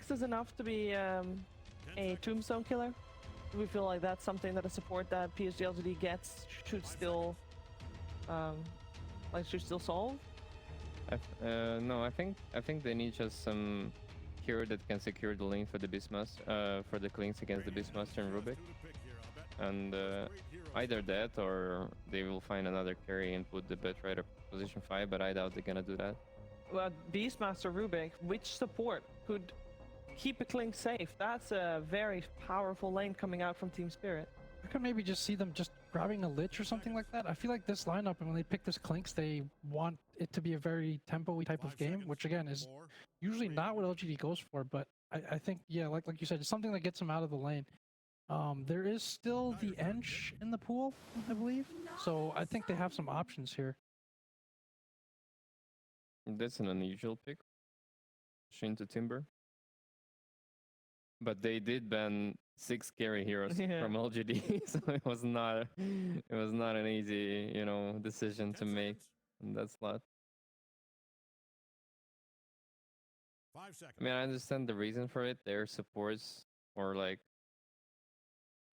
Clinks is enough to be a tombstone killer? Do we feel like that's something that a support that PSG.LGD gets should still should still solve? No, I think they need just some hero that can secure the lane for the Beastmaster, for the Clinks against the Beastmaster and Rubik. And either that or they will find another carry and put the Betrider position 5, but I doubt they're gonna do that. Well, Beastmaster Rubik, which support could keep a Clink safe? That's a very powerful lane coming out from Team Spirit. I could maybe just see them just grabbing a Lich or something like that. I feel like this lineup, and when they pick this Clinks, they want it to be a very tempo-y type of game, which again is usually not what LGD goes for, but I think, yeah, like you said, it's something that gets them out of the lane. There is still the Ench in the pool, I believe, so I think they have some options here. That's an unusual pick. Shin to Timber. But they did ban 6 carry heroes from LGD, so it was not an easy, you know, decision to make in that slot. 5 seconds. I mean, I understand the reason for it. Their supports, or like,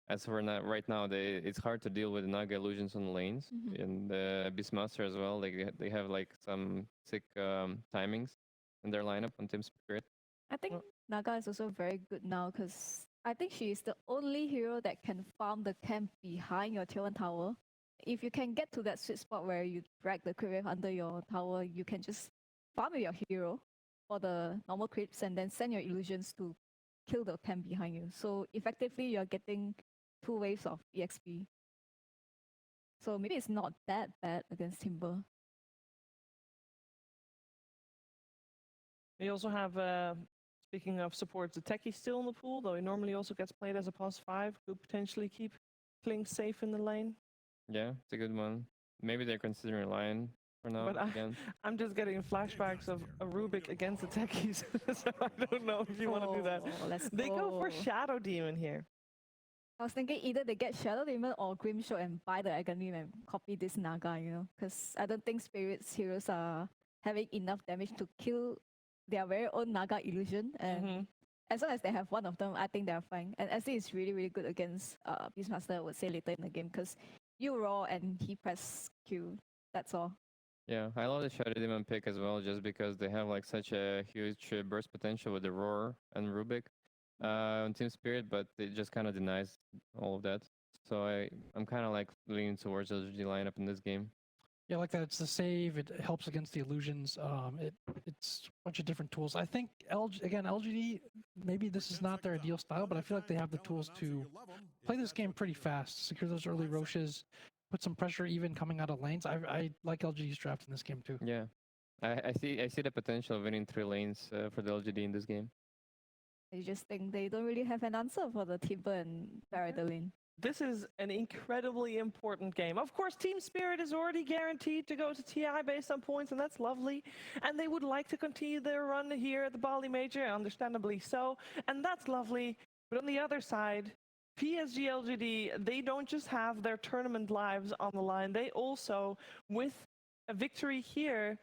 as for right now, it's hard to deal with the Naga illusions on the lanes, and the Beastmaster as well. They have like some sick timings in their lineup on Team Spirit. I think Naga is also very good now because I think she is the only hero that can farm the camp behind your tier 1 tower. If you can get to that sweet spot where you drag the creep wave under your tower, you can just farm with your hero for the normal creeps and then send your illusions to kill the camp behind you. So effectively, you're getting 2 waves of EXP. So maybe it's not that bad against Timber. We also have, speaking of supports, the Techie still in the pool, though he normally also gets played as a +5, could potentially keep Clink safe in the lane. Yeah, it's a good one. Maybe they're considering Lion for now. But I'm just getting flashbacks of a Rubik against the Techies, so I don't know if you want to do that. They go for Shadow Demon here. I was thinking either they get Shadow Demon or Grimshot and buy the Agony and copy this Naga, you know, because I don't think Spirit's heroes are having enough damage to kill their very own Naga illusion. And as long as they have one of them, I think they're fine. And SC is really, really good against Beastmaster, I would say, later in the game, because you roar and he press Q. That's all. Yeah, I love the Shadow Demon pick as well, just because they have like such a huge burst potential with the Roar and Rubik on Team Spirit, but it just kind of denies all of that. So I'm kind of like leaning towards LGD lineup in this game. Yeah, like that. It's the save. It helps against the illusions. It's a bunch of different tools. I think LGD, maybe this is not their ideal style, but I feel like they have the tools to play this game pretty fast, secure those early Roches, put some pressure even coming out of lanes. I like LGD's draft in this game too. Yeah, I see the potential of winning 3 lanes for the LGD in this game. I just think they don't really have an answer for the Timber and Barrier lane. This is an incredibly important game. Of course, Team Spirit is already guaranteed to go to TI based on points, and that's lovely. And they would like to continue their run here at the Bali Major, understandably so. And that's lovely. But on the other side, PSG.LGD, they don't just have their tournament lives on the line. They also, with a victory here,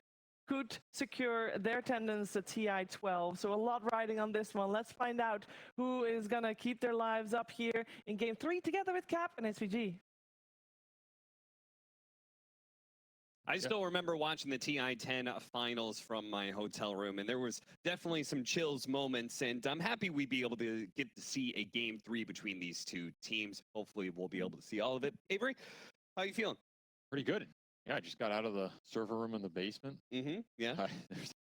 could secure their attendance at TI 12. So a lot riding on this one. Let's find out who is going to keep their lives up here in Game 3 together with Cap and SVG. I still remember watching the TI 10 finals from my hotel room, and there was definitely some chills moments, and I'm happy we'd be able to get to see a Game 3 between these two teams. Hopefully we'll be able to see all of it. Avery, how you feeling? Pretty good. Yeah, I just got out of the server room in the basement. Yeah.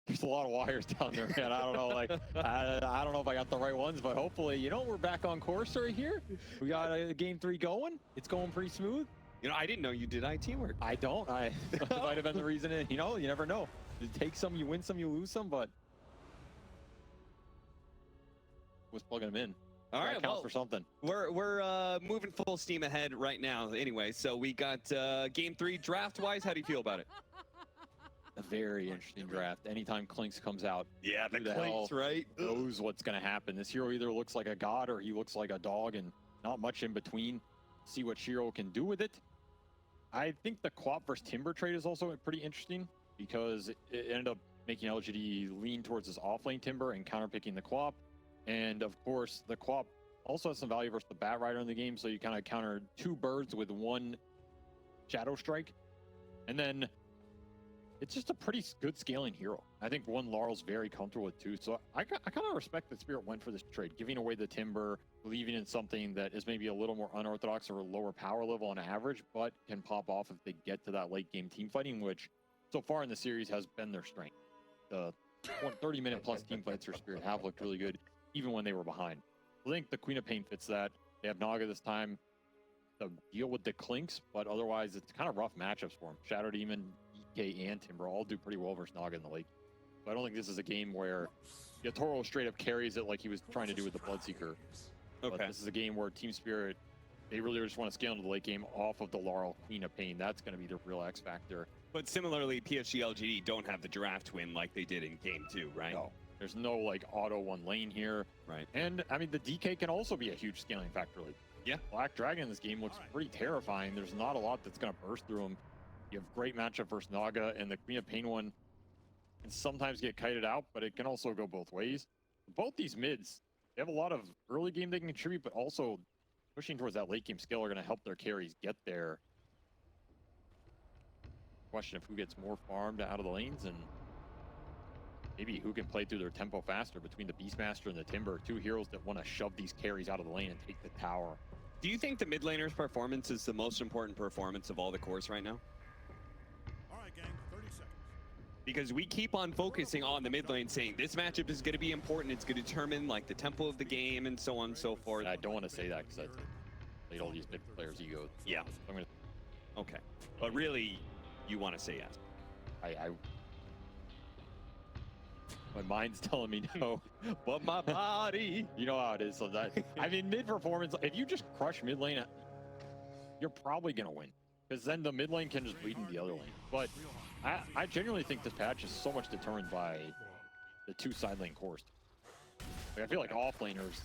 There's a lot of wires down there, man. I don't know, like, I don't know if I got the right ones, but hopefully, you know, we're back on course right here. We got Game 3 going. It's going pretty smooth. You know, I didn't know you did IT work. I don't. That might have been the reason. You know, you never know. You take some, you win some, you lose some, but was plugging them in. All right, counts for something. We're moving full steam ahead right now. Anyway, so we got Game 3 draft-wise. How do you feel about it? A very interesting draft. Anytime Clinks comes out, yeah, the Clinks, right? Knows what's going to happen. This hero either looks like a god or he looks like a dog, and not much in between. See what Shiro can do with it. I think the Quap versus Timber trade is also pretty interesting because it ended up making LGD lean towards his offlane Timber and counterpicking the Quap. And of course, the Quap also has some value versus the Bat Rider in the game, so you kind of counter 2 birds with 1 Shadow Strike. And then it's just a pretty good scaling hero. I think one Laurel's very comfortable with too. So I kind of respect that Spirit went for this trade, giving away the Timber, believing in something that is maybe a little more unorthodox or a lower power level on average, but can pop off if they get to that late game team fighting, which so far in the series has been their strength. The 30-minute plus team fights for Spirit have looked really good, even when they were behind. I think the Queen of Pain fits that. They have Naga this time to deal with the Clinks, but otherwise it's kind of rough matchups for them. Shadow Demon, DK, and Timber all do pretty well versus Naga in the late. So I don't think this is a game where Yatoro straight up carries it like he was trying to do with the Bloodseeker. Okay. But this is a game where Team Spirit, they really just want to scale into the late game off of the Laurel Queen of Pain. That's going to be the real X factor. But similarly, PSG.LGD don't have the draft win like they did in game 2, right? No, there's no like auto 1 lane here. Right. And I mean, the DK can also be a huge scaling factor. Like, Yeah. Black Dragon in this game looks pretty terrifying. There's not a lot that's going to burst through him. You have great matchup versus Naga, and the Queen of Pain one can sometimes get kited out, but it can also go both ways. Both these mids, they have a lot of early game they can contribute, but also pushing towards that late game skill are going to help their carries get there. Question of who gets more farmed out of the lanes, and maybe who can play through their tempo faster between the Beastmaster and the Timber, 2 heroes that want to shove these carries out of the lane and take the tower. Do you think the mid laner's performance is the most important performance of all the cores right now? All right, gang, 30 seconds. Because we keep on focusing on the mid lane, saying this matchup is going to be important. It's going to determine like the tempo of the game and so on and so forth. And I don't want to say that because that's played all these mid players' egos. Yeah. I'm gonna, Okay. But really, you want to say yes. my mind's telling me no, But my body. you know how it is. So that I mean, mid performance. If you just crush mid lane, you're probably gonna win because then the mid lane can just bleed into the other lane. But I genuinely think this patch is so much determined by the 2 side lane cores. Like, I feel like off laners.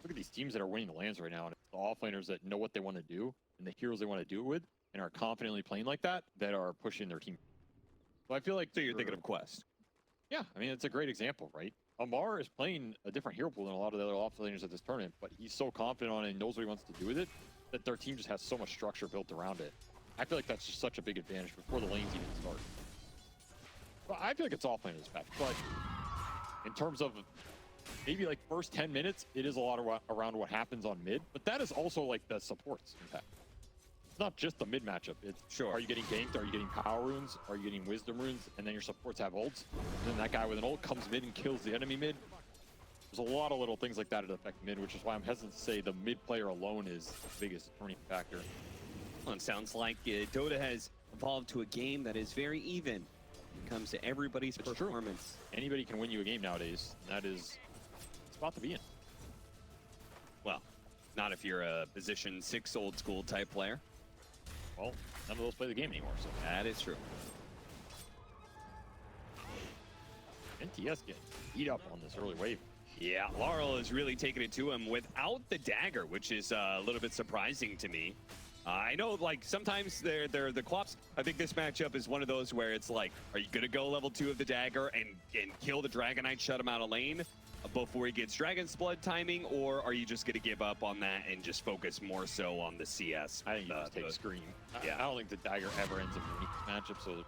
Look at these teams that are winning the lands right now, and it's the off laners that know what they want to do and the heroes they want to do it with, and are confidently playing like that are pushing their team. So I feel like So you're thinking of Quest. yeah, I mean, it's a great example, right? Amar is playing a different hero pool than a lot of the other offlaners at this tournament, but he's so confident on it and knows what he wants to do with it that their team just has so much structure built around it. I feel like that's just such a big advantage before the lanes even start. But I feel like it's offlaners back, but in terms of maybe like first 10 minutes, it is a lot around what happens on mid, but that is also like the supports impact. It's not just the mid matchup. It's Sure. Are you getting ganked? Are you getting power runes? Are you getting wisdom runes? And then your supports have ults. And then that guy with an ult comes mid and kills the enemy mid. There's a lot of little things like that that affect mid, which is why I'm hesitant to say the mid player alone is the biggest turning factor. Well, it sounds like Dota has evolved to a game that is very even when it comes to everybody's It's true. performance. Anybody can win you a game nowadays. And that is a spot to be in. Well, not if you're a position 6 old school type player. Well, none of those play the game anymore, so. That is true. NTS getting beat up on this early wave. Yeah, Laurel is really taking it to him without the dagger, which is a little bit surprising to me. I know, like, sometimes they're the Quaps. I think this matchup is one of those where it's like, are you going to go level 2 of the dagger and kill the Dragon Knight, shut him out of lane before he gets Dragon's Blood timing, or are you just going to give up on that and just focus more so on the CS? I think you just take Scream. Yeah. I don't think the dagger ever ends up winning this matchup, so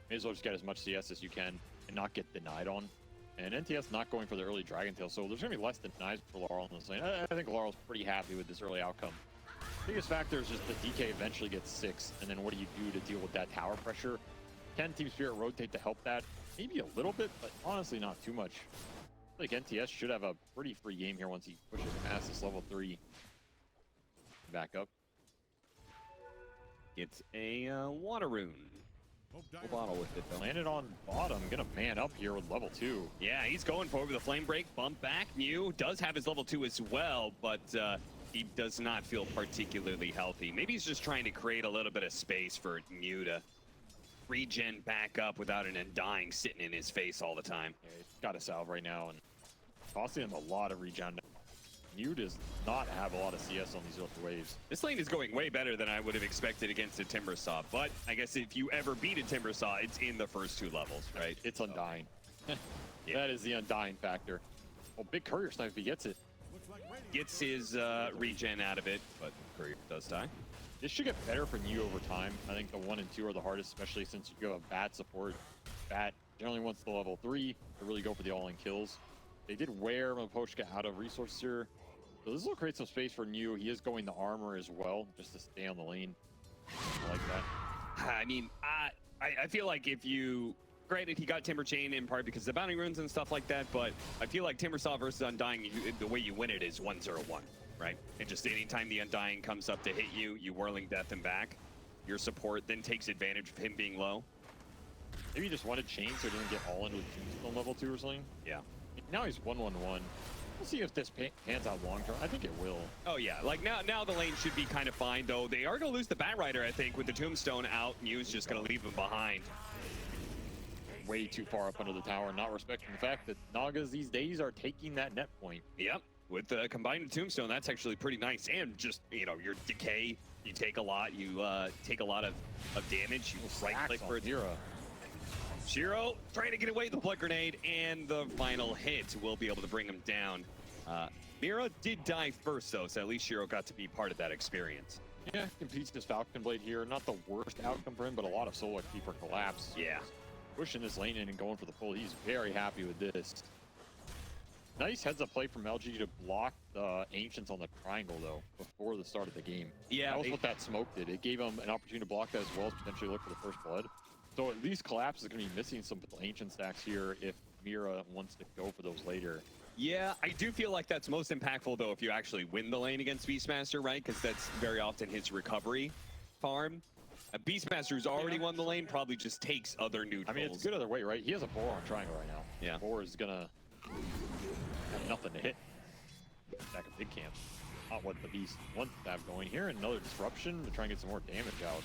may as well just get as much CS as you can and not get denied on. And NTS not going for the early Dragon Tail, so there's going to be less denies for Laurel in this lane. I think Laurel's pretty happy with this early outcome. Biggest factor is just the DK eventually gets 6, and then what do you do to deal with that tower pressure? Can Team Spirit rotate to help that? Maybe a little bit, but honestly not too much. I feel like NTS should have a pretty free game here once he pushes past this level 3. Back up. It's a water rune. Full bottle with it, though. Landed on bottom, gonna man up here with level 2. Yeah, he's going for it with a flame break, bump back. Mew does have his level 2 as well, but he does not feel particularly healthy. Maybe he's just trying to create a little bit of space for Mew to regen back up without an Undying sitting in his face all the time. Yeah, he's got a salve right now and costing him a lot of regen. Mew does not have a lot of CS on these early waves. This lane is going way better than I would have expected against a Timbersaw, but I guess if you ever beat a Timbersaw, it's in the first 2 levels, right? It's Undying. Yeah. That is the Undying factor. Oh, big courier snipe if he gets it. Gets his regen out of it, but Courier does die. This should get better for you over time. I think the 1 and 2 are the hardest, especially since you have a Bat support. Bat generally wants the level 3 to really go for the all-in kills. They did wear Mapochka out of resources here. So this will create some space for New. He is going the armor as well, just to stay on the lane. I like that. I mean, I feel like if you... Granted, he got Timber Chain in part because of the bounty runes and stuff like that, but I feel like Timbersaw versus Undying, the way you win it is 1-0-1, right? And just anytime the Undying comes up to hit you, you Whirling Death him back. Your support then takes advantage of him being low. Maybe he just wanted Chain so he doesn't get all in with Tombstone level 2 or something. Yeah. Now he's 1-1-1. We'll see if this pans out long term. I think it will. Oh yeah, like now the lane should be kind of fine, though. They are going to lose the Bat Rider, I think, with the Tombstone out. Mew's just going to leave him behind. Way too far up under the tower, not respecting the fact that Nagas these days are taking that net point. Yep, with the combined Tombstone, that's actually pretty nice. And just, you know, your decay, you take a lot, you take a lot of damage. You right click for Zero. Shiro trying to get away with the blood grenade, and the final hit will be able to bring him down. Mira did die first, though, so at least Shiro got to be part of that experience. Yeah, competes his Falcon Blade here. Not the worst outcome for him, but a lot of solo keeper collapse. Yeah. Pushing this lane in and going for the pull. He's very happy with this. Nice heads-up play from LG to block the Ancients on the triangle, though, before the start of the game. Yeah. That was what that smoke did. It gave him an opportunity to block that as well as potentially look for the first blood. So at least Collapse is going to be missing some Ancient stacks here if Mira wants to go for those later. Yeah, I do feel like that's most impactful, though, if you actually win the lane against Beastmaster, right? Because that's very often his recovery farm. Beastmaster's already won the lane, probably just takes other neutrals. I mean, it's good either way, right? He has a Boar on triangle right now. Yeah. Boar is gonna have nothing to hit. Back a big camp. Not what the Beast wants to have going here. Another disruption to try and get some more damage out.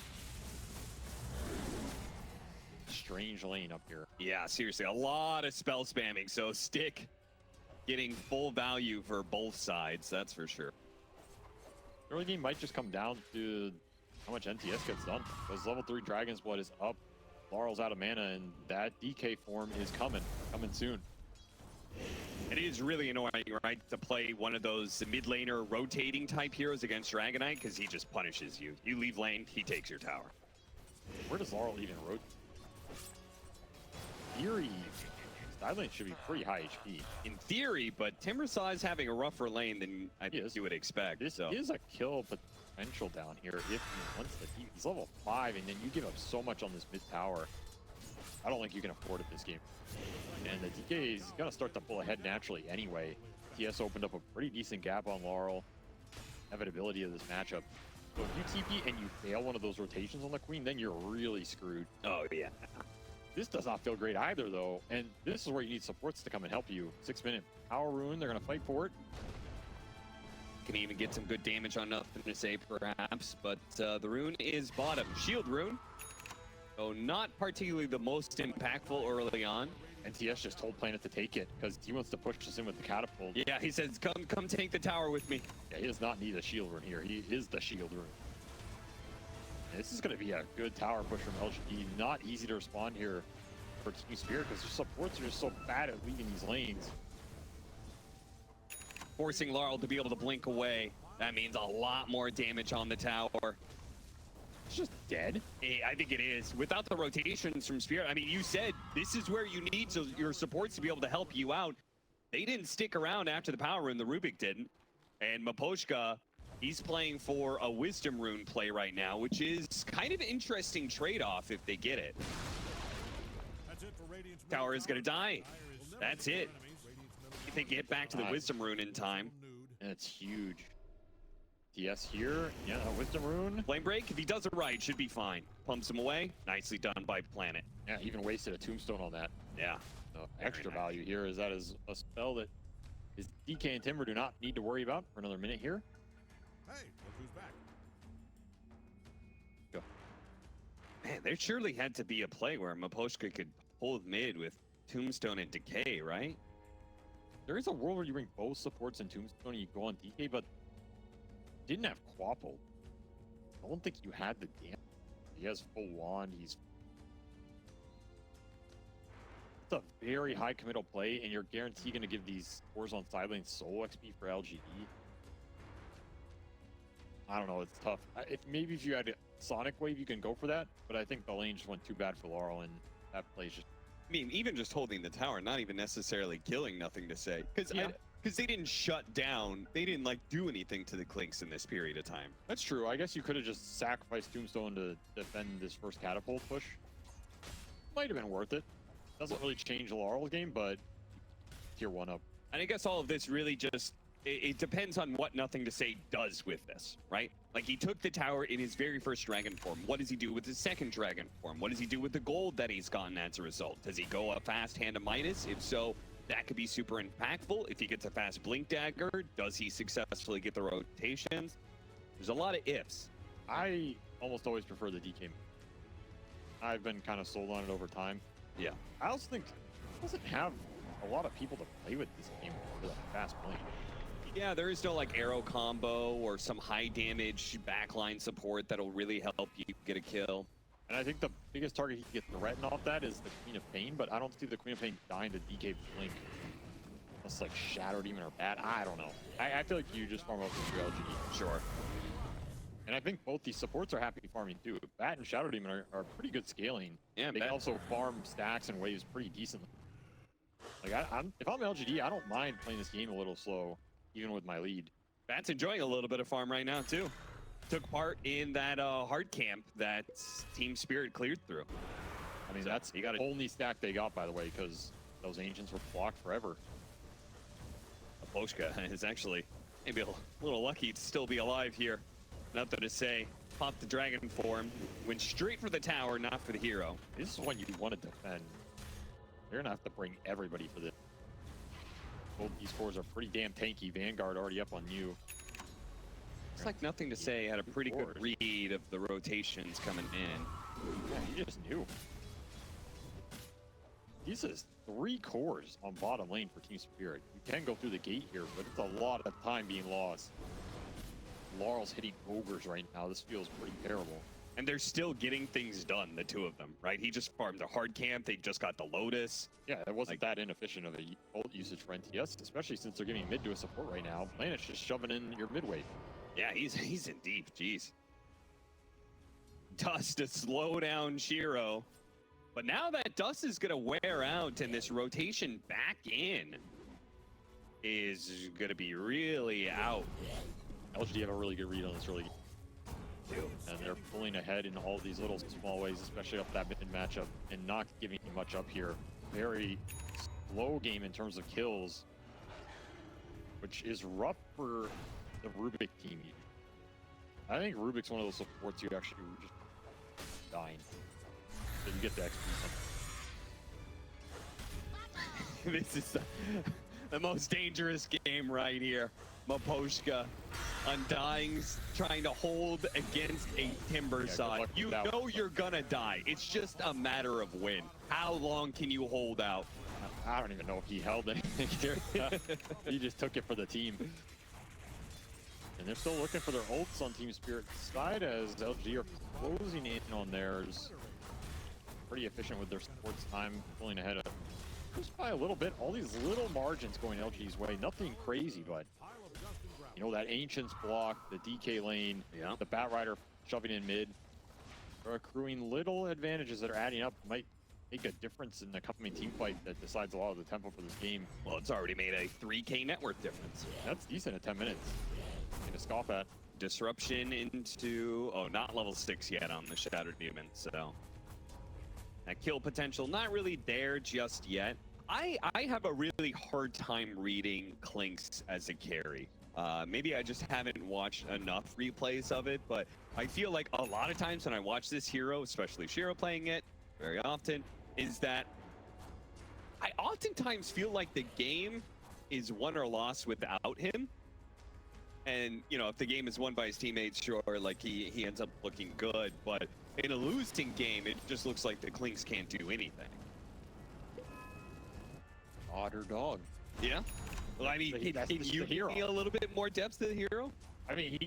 Strange lane up here. Yeah, seriously, a lot of spell spamming. So Stick getting full value for both sides, that's for sure. The early game might just come down to how much NTS gets done. Because level 3 Dragon's Blood is up. Laurel's out of mana, and that DK form is coming soon. It is really annoying, right, to play one of those mid laner rotating type heroes against Dragonite, because he just punishes you. You leave lane, he takes your tower. Where does Laurel even rotate? Theory, side lane should be pretty high HP. In theory, but Timbersaw is having a rougher lane than I think you would expect. This is a kill potential down here if he wants the team. He's level 5, and then you give up so much on this mid tower. I don't think you can afford it this game. And the DK is going to start to pull ahead naturally anyway. TS opened up a pretty decent gap on Laurel. Inevitability of this matchup. So if you TP and you fail one of those rotations on the Queen, then you're really screwed. Oh, yeah. This does not feel great either, though. And this is where you need supports to come and help you. 6-minute power rune. They're going to fight for it. Can even get some good damage on nothing to say, perhaps. But the rune is bottom. Shield rune. So not particularly the most impactful early on. NTS just told Planet to take it because he wants to push us in with the catapult. Yeah, he says, come take the tower with me. Yeah, he does not need a shield rune here. He is the shield rune. This is going to be a good tower push from LGD. Not easy to respond here for Team Spirit because their supports are just so bad at leaving these lanes. Forcing Laurel to be able to blink away. That means a lot more damage on the tower. It's just dead. I think it is. Without the rotations from Spirit, I mean, you said this is where you need your supports to be able to help you out. They didn't stick around after the power rune. The Rubik didn't. And Mapochka, he's playing for a Wisdom rune play right now, which is kind of an interesting trade-off if they get it. Tower is going to die. That's it. If they get back to the Wisdom rune in time. And it's huge. TS here. Yeah, Wisdom rune. Flame break, if he does it right, should be fine. Pumps him away. Nicely done by Planet. Yeah, even wasted a tombstone on that. Yeah. So extra value here is that is a spell that his DK and Timber do not need to worry about for another minute here. Hey, look who's back. Go. Man, there surely had to be a play where Mapochka could hold mid with Tombstone and Decay, right? There is a world where you bring both supports and Tombstone and you go on DK, but didn't have Quapple. I don't think you had the damage. He has full wand. He's It's a very high committal play, and you're guaranteed going to give these cores on side lane solo XP for LGD. I don't know, it's tough. Maybe if you had a Sonic Wave, you can go for that, but I think the lane just went too bad for Laurel, and that play's just... I mean, even just holding the tower, not even necessarily killing, nothing to say. Because they didn't shut down, they didn't like do anything to the Clinks in this period of time. That's true. I guess you could have just sacrificed Tombstone to defend this first catapult push. Might have been worth it. Doesn't really change Laurel's game, but tier 1 up. And I guess all of this really just, it depends on what Nothing to Say does with this, right? Like, he took the tower in his very first dragon form. What does he do with his second dragon form? What does he do with the gold that he's gotten as a result? Does he go a fast hand to minus? If so, that could be super impactful. If he gets a fast blink dagger, does he successfully get the rotations? There's a lot of ifs. I almost always prefer the DK. I've been kind of sold on it over time. Yeah. I also think it doesn't have a lot of people to play with this game for that fast blink. Yeah, there is no like arrow combo or some high damage backline support that'll really help you get a kill. And I think the biggest target he can get threatened off that is the Queen of Pain, but I don't see the Queen of Pain dying to DK blink. Unless like Shadow Demon or Bat. I don't know. I feel like you just farm up with your LGD. Sure. And I think both these supports are happy farming too. Bat and Shadow Demon are pretty good scaling. Yeah, they can also farm stacks and waves pretty decently. Like if I'm LGD, I don't mind playing this game a little slow, even with my lead. Bat's enjoying a little bit of farm right now too. Took part in that hard camp that Team Spirit cleared through. I mean, So, that's the only stack they got, by the way, because those ancients were blocked forever. Aposhka is actually maybe a little lucky to still be alive here. Nothing to say. Popped the dragon form, went straight for the tower, not for the hero. This is when you want to defend. You're gonna have to bring everybody for this. Both these cores are pretty damn tanky. Vanguard already up on you. It's like Nothing to Say had a pretty good read of the rotations coming in. Yeah, he just knew. This is 3 cores on bottom lane for Team Spirit. You can go through the gate here, but it's a lot of time being lost. Laurel's hitting ogres right now. This feels pretty terrible. And they're still getting things done, the two of them, right? He just farmed a hard camp. They just got the Lotus. Yeah, it wasn't that inefficient of a ult usage for NTS, especially since they're giving mid to a support right now. Planet's just shoving in your mid wave. Yeah, he's in deep. Jeez. Dust to slow down Shiro. But now that Dust is going to wear out and this rotation back in is going to be really out. LGD have a really good read on this early game. And they're pulling ahead in all these little small ways, especially up that mid matchup, and not giving much up here. Very slow game in terms of kills, which is rough for the Rubik team. I think Rubik's one of those supports you actually just dying. So you get the XP. This is the most dangerous game right here. Maposhka, Undying's trying to hold against a Timber side. You know you're gonna die. It's just a matter of when. How long can you hold out? I don't even know if he held anything here. He just took it for the team. And they're still looking for their ults on Team Spirit's side as LG are closing in on theirs. Pretty efficient with their supports time, pulling ahead of just by a little bit. All these little margins going LG's way. Nothing crazy, but you know, that Ancients block, the DK lane, the Batrider shoving in mid. They're accruing little advantages that are adding up. Might make a difference in the coming team fight that decides a lot of the tempo for this game. Well, it's already made a 3K net worth difference. That's decent at 10 minutes. To scoff at. Disruption into, oh, not level 6 yet on the Shattered Demon, so. That kill potential, not really there just yet. I have a really hard time reading Clinks as a carry. Maybe I just haven't watched enough replays of it, but I feel like a lot of times when I watch this hero, especially Shiro playing it very often, is that I oftentimes feel like the game is won or lost without him. And, you know, if the game is won by his teammates, sure, like he ends up looking good, but in a losing game, it just looks like the Clinks can't do anything. Otter dog. Yeah? Well, I mean, can you give me a little bit more depth to the hero? I mean,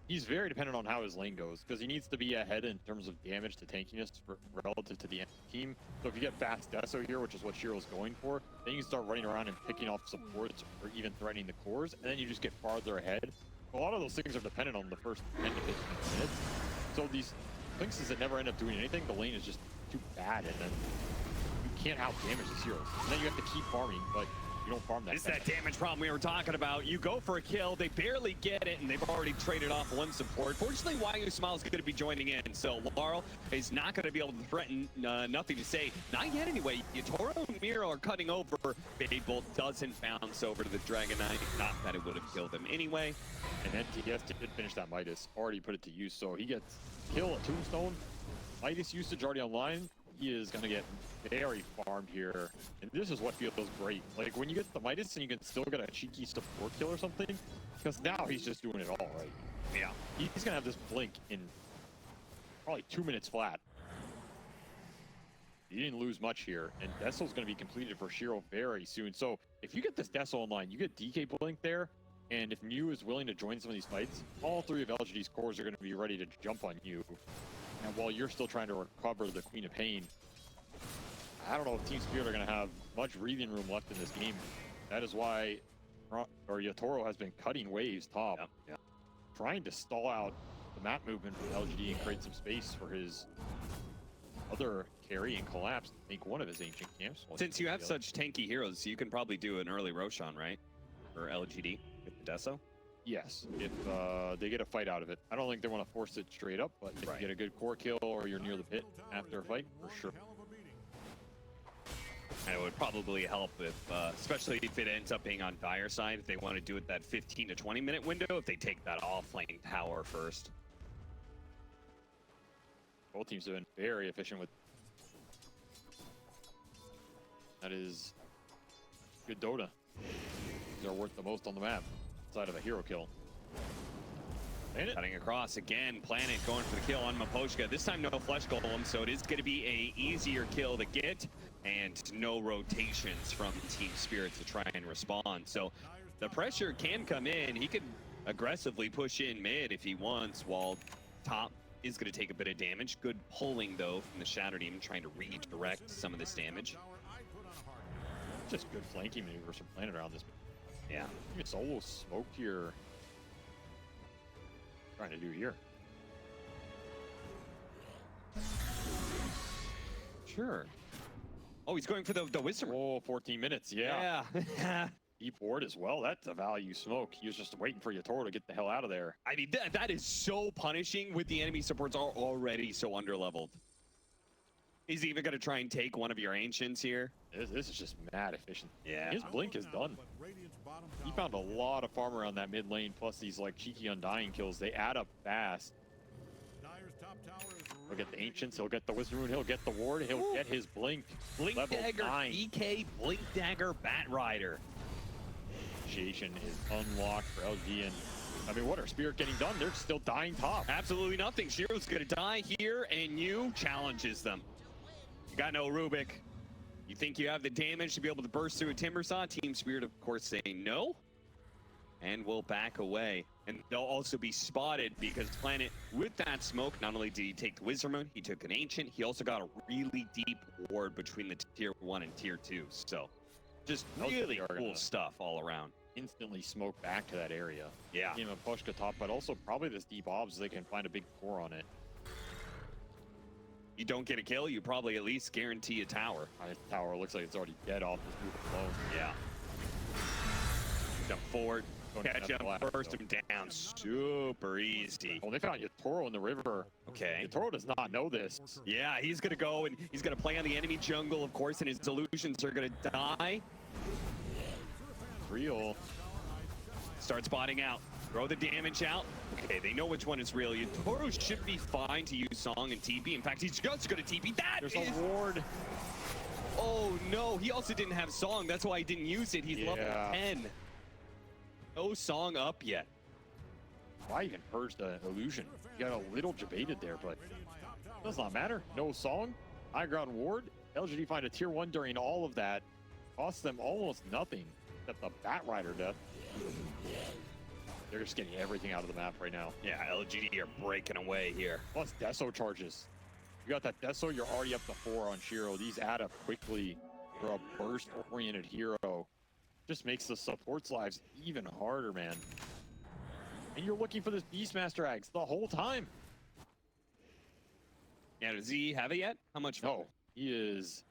he he's very dependent on how his lane goes because he needs to be ahead in terms of damage to tankiness relative to the enemy team. So if you get fast Deso here, which is what Shiro's going for, then you can start running around and picking off supports or even threatening the cores, and then you just get farther ahead. A lot of those things are dependent on the first 10 to 15 minutes. So these Lynxes that never end up doing anything, the lane is just too bad, and then you can't out damage these heroes. And then you have to keep farming, but you don't farm that. It's that damage problem we were talking about. You go for a kill, they barely get it, and they've already traded off one support. Fortunately, Wagyu Smile's going to be joining in, so Laurel is not going to be able to threaten nothing to say. Not yet, anyway. Yatoro and Miro are cutting over. Fade Bolt doesn't bounce over to the Dragon Knight. Not that it would have killed him anyway. And MTS did finish that Midas, already put it to use, so he gets kill, a tombstone. Midas usage already online. He is going to get very farmed here, and this is what feels great. Like when you get the Midas and you can still get a cheeky support kill or something, because now he's just doing it all right. Yeah, he's going to have this blink in probably 2 minutes flat. He didn't lose much here, and Deso's going to be completed for Shiro very soon. So if you get this Deso online, you get DK blink there, and if Mew is willing to join some of these fights, all three of LGD's cores are going to be ready to jump on you. And while you're still trying to recover the Queen of Pain, I don't know if Team Spirit are going to have much breathing room left in this game. That is why Yatoro has been cutting waves top, trying to stall out the map movement from LGD and create some space for his other carry and collapse to make one of his ancient camps. Since you have such tanky heroes, you can probably do an early Roshan, right? For LGD with the Deso? Yes, if they get a fight out of it. I don't think they want to force it straight up, but if you get a good core kill or you're near the pit after a fight, for sure. And it would probably help if, especially if it ends up being on Dire side, if they want to do it that 15 to 20 minute window, if they take that off-lane tower first. Both teams have been very efficient with. That is good Dota. These are worth the most on the map, outside of a hero kill. Cutting across again, Planet going for the kill on Maposhka. This time no Flesh Golem, so it is going to be a easier kill to get, and no rotations from Team Spirit to try and respond. So the pressure can come in. He could aggressively push in mid if he wants, while top is going to take a bit of damage. Good pulling, though, from the Shadow Demon, trying to redirect some of this damage. Just good flanking maneuvers from Planet around this. Yeah. It's almost smoked here. Trying to do here. Sure. Oh, he's going for the Wisdom. Oh, 14 minutes. Yeah. Yeah. Deep ward as well. That's a value smoke. He was just waiting for Yatoro to get the hell out of there. I mean, that is so punishing with the enemy supports are already so underleveled. He's even going to try and take one of your Ancients here. This is just mad efficient. Yeah. His blink is done. He found a lot of farm around that mid lane, plus these like cheeky undying kills. They add up fast. He'll get the Ancients, he'll get the Wisdom Rune, he'll get the ward, he'll get his blink. Blink level Dagger, 9. EK, Blink Dagger, Bat Rider. Initiation is unlocked for LG, and I mean, what are Spirit getting done? They're still dying top. Absolutely nothing. Shiro's going to die here, and you challenges them. You got no Rubik. You think you have the damage to be able to burst through a Timber Saw? Team Spirit, of course, saying no. And will back away. And they'll also be spotted because Planet, with that smoke, not only did he take the Wisdom Rune, he took an Ancient, he also got a really deep ward between the Tier 1 and Tier 2. So, just really cool stuff all around. Instantly smoke back to that area. Yeah. Game of Pushka top, but also probably this deep obs, they can find a big core on it. You don't get a kill, you probably at least guarantee a tower. This tower looks like it's already dead off this move alone. Yeah. Jump forward, catch him, burst him down. Super easy. Oh, they found Yatoro in the river. Okay. Yatoro does not know this. Yeah, he's going to go and he's going to play on the enemy jungle, of course, and his illusions are going to die. Real. Start spotting out. Throw the damage out. Okay, they know which one is real. Yatoro should be fine to use Song and TP. In fact, he's just going to TP. There's a ward. Oh, no. He also didn't have Song. That's why he didn't use it. He's level 10. No Song up yet. Why even purge the illusion? You got a little debated there, but it does not matter. No Song. High ground ward. LGD find a tier 1 during all of that. Costs them almost nothing except the Bat Rider death. They're just getting everything out of the map right now. Yeah, LGD are breaking away here. Plus Deso charges. You got that Deso, you're already up to 4 on Shiro. These add up quickly for a burst-oriented hero. Just makes the support's lives even harder, man. And you're looking for this Beastmaster Axe the whole time. Yeah, does he have it yet? How much? No, he is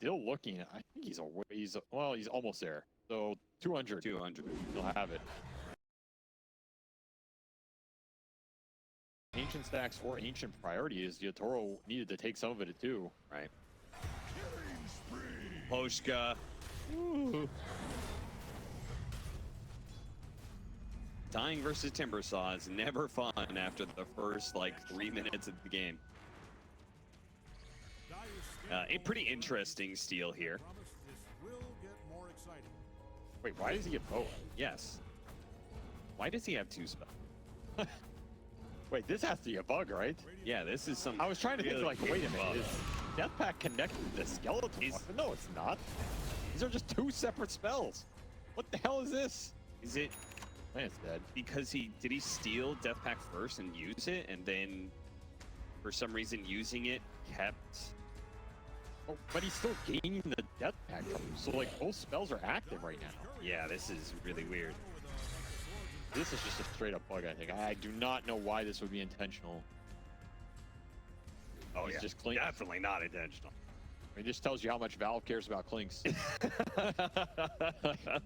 still looking. I think he's almost there. So 200. 200. He'll have it. Ancient stacks or ancient priority is Yotaro needed to take some of it too. Right. Poshka. Ooh. Dying versus Timbersaw is never fun after the first like 3 minutes of the game. A pretty interesting steal here. Wait, why does he get both? Yes. Why does he have 2 spells? Wait, this has to be a bug, right? Yeah, this is some. I was trying to think, like, wait a minute, bug. is Deathpack connected to the skeleton? No, it's not. These are just 2 separate spells. What the hell is this? Is it Man, it's dead. because did he steal Deathpack first and use it, and then for some reason using it kept? Oh, but he's still gaining the Deathpack, so like both spells are active right now. Yeah, this is really weird. This is just a straight up bug, I think. I do not know why this would be intentional. Oh He's yeah, just clean. definitely not intentional. It just tells you how much Valve cares about Clinks.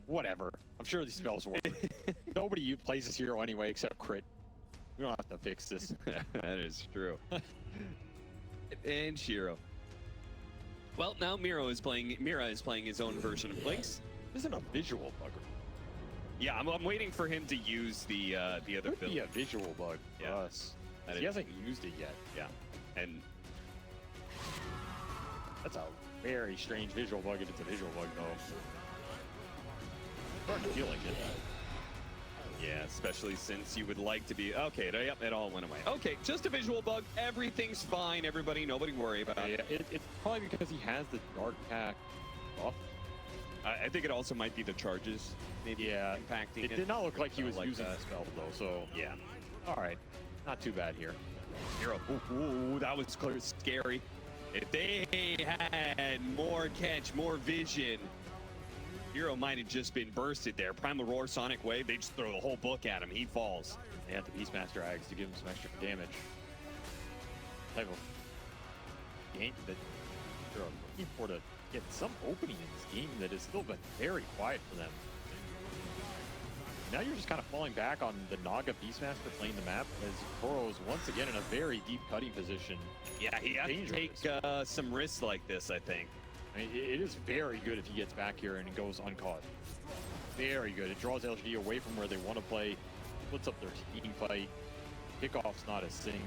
Whatever. I'm sure these spells work. Nobody plays this hero anyway except Crit. We don't have to fix this. That is true. And Shiro. Well, now Mira is playing his own version of Blinks. This isn't a visual bug. Yeah, I'm waiting for him to use the other It could build. be a visual bug for Yeah. us. That He is- hasn't used it yet. Yeah, and That's a very strange visual bug if it's a visual bug, though. I'm starting to feel like it. yeah, especially since you would like to be okay. Yep, it all went away. Okay, just a visual bug. Everything's fine. Everybody, nobody worry about it. It's probably because he has the Dark Pack buff. I think it also might be the charges, maybe impacting It did not look like he was like using that. the spell, though, so Yeah. all right. Not too bad here. Hero. Ooh, that was clear, scary. If they had more catch, more vision, Hero might have just been bursted there. Primal Roar, Sonic Wave, they just throw the whole book at him. He falls. They had the Beastmaster Axe to give him some extra damage. Type of game that they're looking for to get some opening in this game that has still been very quiet for them. Now you're just kind of falling back on the Naga Beastmaster playing the map as Toro is once again in a very deep cutting position. Yeah, he has to Dangerous. take some risks like this, I think. I mean, it is very good if he gets back here and it goes uncaught. Very good. It draws LGD away from where they want to play, splits up their team fight. Kickoff's not a sing.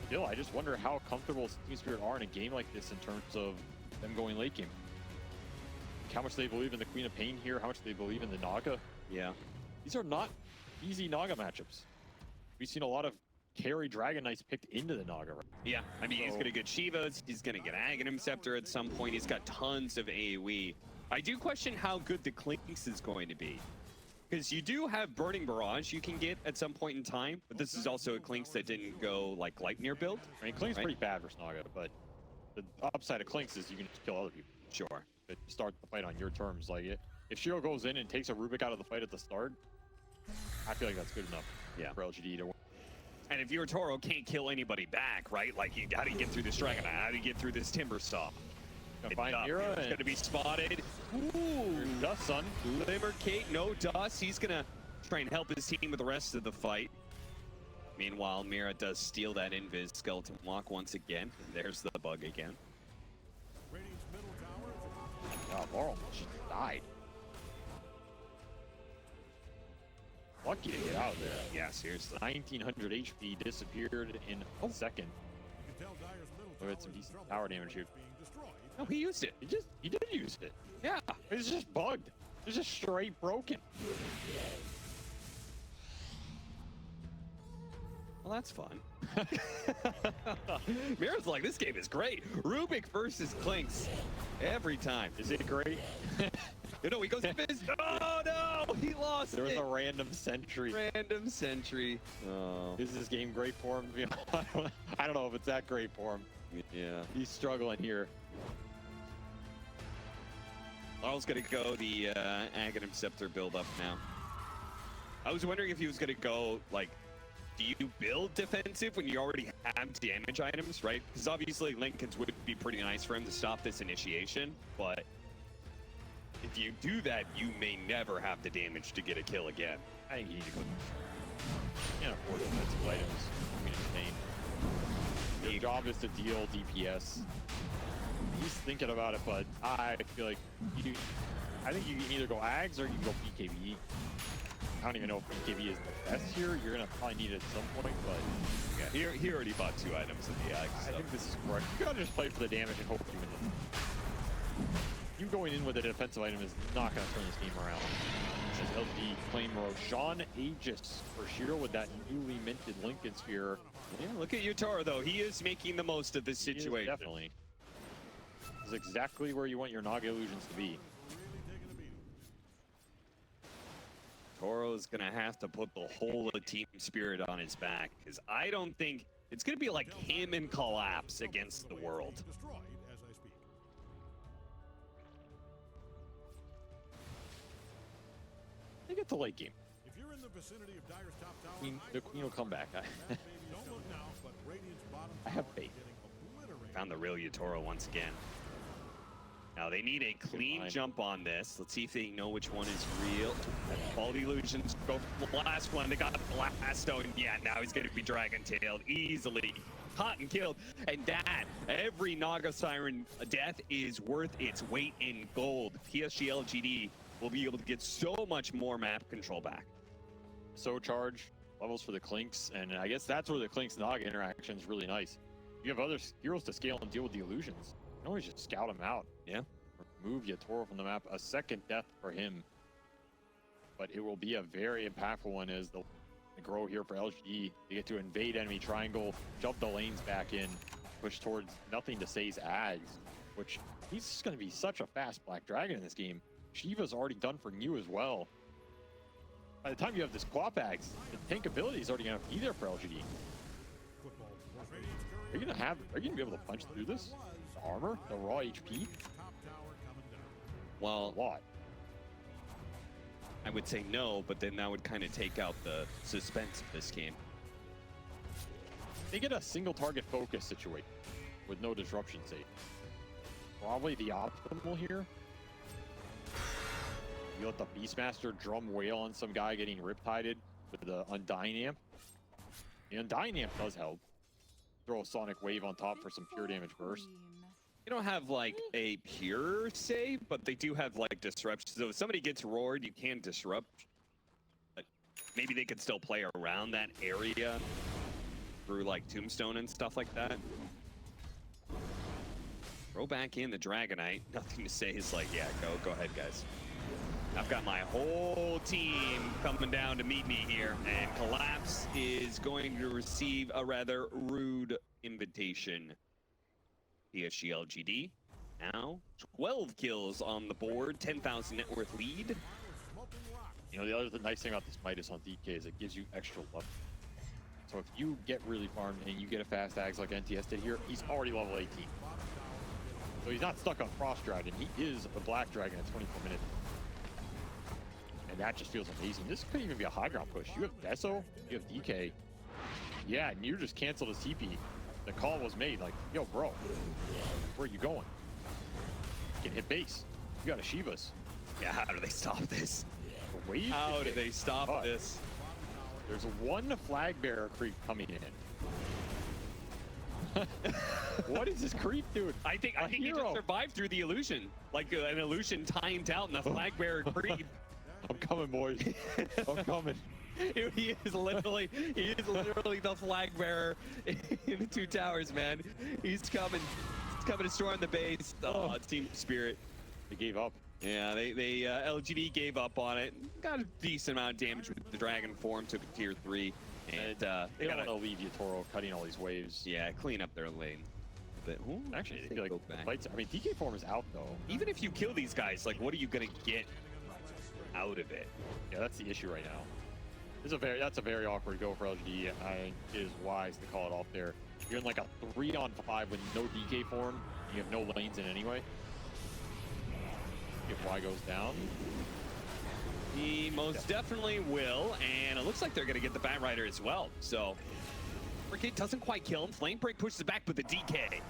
Still, I just wonder how comfortable Team Spirit are in a game like this in terms of them going late game. How much they believe in the Queen of Pain here, how much they believe in the Naga. Yeah. These are not easy Naga matchups. We've seen a lot of carry Dragon Knights picked into the Naga. Yeah, I mean, he's So- going to get Shivas, he's going to get Aghanim Scepter at some point. He's got tons of AoE. I do question how good the Clinks is going to be. Because you do have Burning Barrage you can get at some point in time, but this is also a Clinks that didn't go like Gleipnir build. I mean, Klink's Right. pretty bad versus Naga, but the upside of Klinks is you can just kill other people. Sure. But start the fight on your terms. Like, if Shiro goes in and takes a Rubik out of the fight at the start, I feel like that's good enough for LGD to win. And if your Toro can't kill anybody back, right? Like, how do you get through this Dragon Knight? How do you get through this Timbersaw? Gonna find Mira It's and going to be spotted. Ooh. Dust Sun. Limmercake, no dust. He's going to try and help his team with the rest of the fight. Meanwhile, Mira does steal that Invis Skeleton Walk once again. There's the bug again. Oh, Laurel just died. Lucky to get out of there. Yeah, seriously. 1900 HP disappeared in a second. Oh, it's some decent tower damage here. No, he used it. He did use it. Yeah. It's just bugged. It's just straight broken. Well, that's fun. Mira's like, this game is great. Rubik versus Clinks. Every time. Is it great? No, he goes to Fizz. Oh no, he lost There was it. a random sentry. Random sentry. Oh. Is this game great for him? I don't know if it's that great for him. Yeah. He's struggling here. Larl's gonna go the Aghanim Scepter build up now. I was wondering if he was gonna go like, do you build defensive when you already have damage items, right? Because obviously Lincoln's would be pretty nice for him to stop this initiation, but if you do that, you may never have the damage to get a kill again. I think you need to go. You can't afford defensive items. I mean, it's insane. Your job is to deal DPS. He's thinking about it, but I feel like I think you can either go Ags or you can go BKB. I don't even know if BKB is the best here. You're gonna probably need it at some point, but Yeah, he already bought 2 items in the Ag. I think this is correct. You gotta just play for the damage and hope you win. You going in with a defensive item is not gonna turn this game around. Says LGD claim Roshan Aegis for Shiro with that newly minted Lincoln Sphere. Yeah, look at Yutaro though. He is making the most of this He is situation. definitely. This is exactly where you want your Naga illusions to be. Toro is gonna have to put the whole of Team Spirit on his back, because I don't think it's gonna be like him in Collapse against the world. Destroyed as I speak. They get to late game. If you're in the vicinity of Dire's top tower, The Queen will come back. don't look now, but Radiant's bottom I have tower faith. getting obliterated. Found the real Yutaro once again. Now they need a clean find. jump on this. Let's see if they know which one is real. Quality illusions go for the last one. They got Blasto, and yeah, now he's gonna be Dragon Tailed easily. Caught and killed. And that, every Naga Siren death is worth its weight in gold. PSG.LGD will be able to get so much more map control back. So charge levels for the Clinks, and I guess that's where the Clinks Naga interaction is really nice. You have other heroes to scale and deal with the illusions. You can always just scout them out. Yeah. Remove Yatoro from the map. A second death for him. But it will be a very impactful one as the grow here for LGD. They get to invade enemy triangle, jump the lanes back in, push towards nothing to say's Ags, which he's just going to be such a fast Black Dragon in this game. Shiva's already done for you as well. By the time you have this Quap Ags, the tank ability is already going to be there for LGD. Football. Are you gonna be able to punch through this? The armor, the raw HP, Top tower coming down. Well, a lot. I would say no, but then that would kind of take out the suspense of this game. They get a single target focus situation with no disruption save. Probably the optimal here. You let the Beastmaster drum wail on some guy getting riptided with the Undying Amp. The Undying Amp does help. Throw a Sonic Wave on top for some pure damage burst. They don't have like a pure save, but they do have like disruption. So if somebody gets roared, you can disrupt. But maybe they could still play around that area through like Tombstone and stuff like that. Throw back in the Dragonite. Nothing to say. Is like, yeah, go ahead, guys. I've got my whole team coming down to meet me here, and Collapse is going to receive a rather rude invitation. PSG.LGD now 12 kills on the board, 10,000 net worth lead. You know, the other nice thing about this Midas on DK is it gives you extra luck. So if you get really farmed and you get a fast Ags like NTS did here, he's already level 18. So he's not stuck on Frost Dragon. He is a Black Dragon at 24 minutes. And that just feels amazing. This could even be a high ground push. You have Deso, you have DK. Yeah, and you just canceled his TP. The call was made like, yo, bro, where are you going? You can hit base. You got a Shivas. Yeah, how do they stop this? The wave How is do they hit. stop But this? There's one flag bearer creep coming in. What is this creep doing? I think he hero. just survived through the illusion, like an illusion timed out in the flag bearer creep. I'm coming, boys. I'm coming. He is literally the flag bearer in the 2 towers, man. He's coming. He's coming to storm the base. Oh, Team Spirit. They gave up. Yeah, they LGD gave up on it. Got a decent amount of damage with the Dragon form. Took a tier 3, and They they don't gotta want to leave Yatoro cutting all these waves. clean up their lane. But Actually, they they feel go like the back. fights. I mean, DK form is out though. Even if you kill these guys, like, what are you gonna get out of it. Yeah, that's the issue right now. That's a very awkward go for LGD. I think it is wise to call it off there. You're in like a 3-on-5 with no DK form. You have no lanes in anyway. If Y goes down. He most definitely will, and it looks like they're going to get the Bat Rider as well. So, Cricket doesn't quite kill him. Flame Break pushes it back with the DK.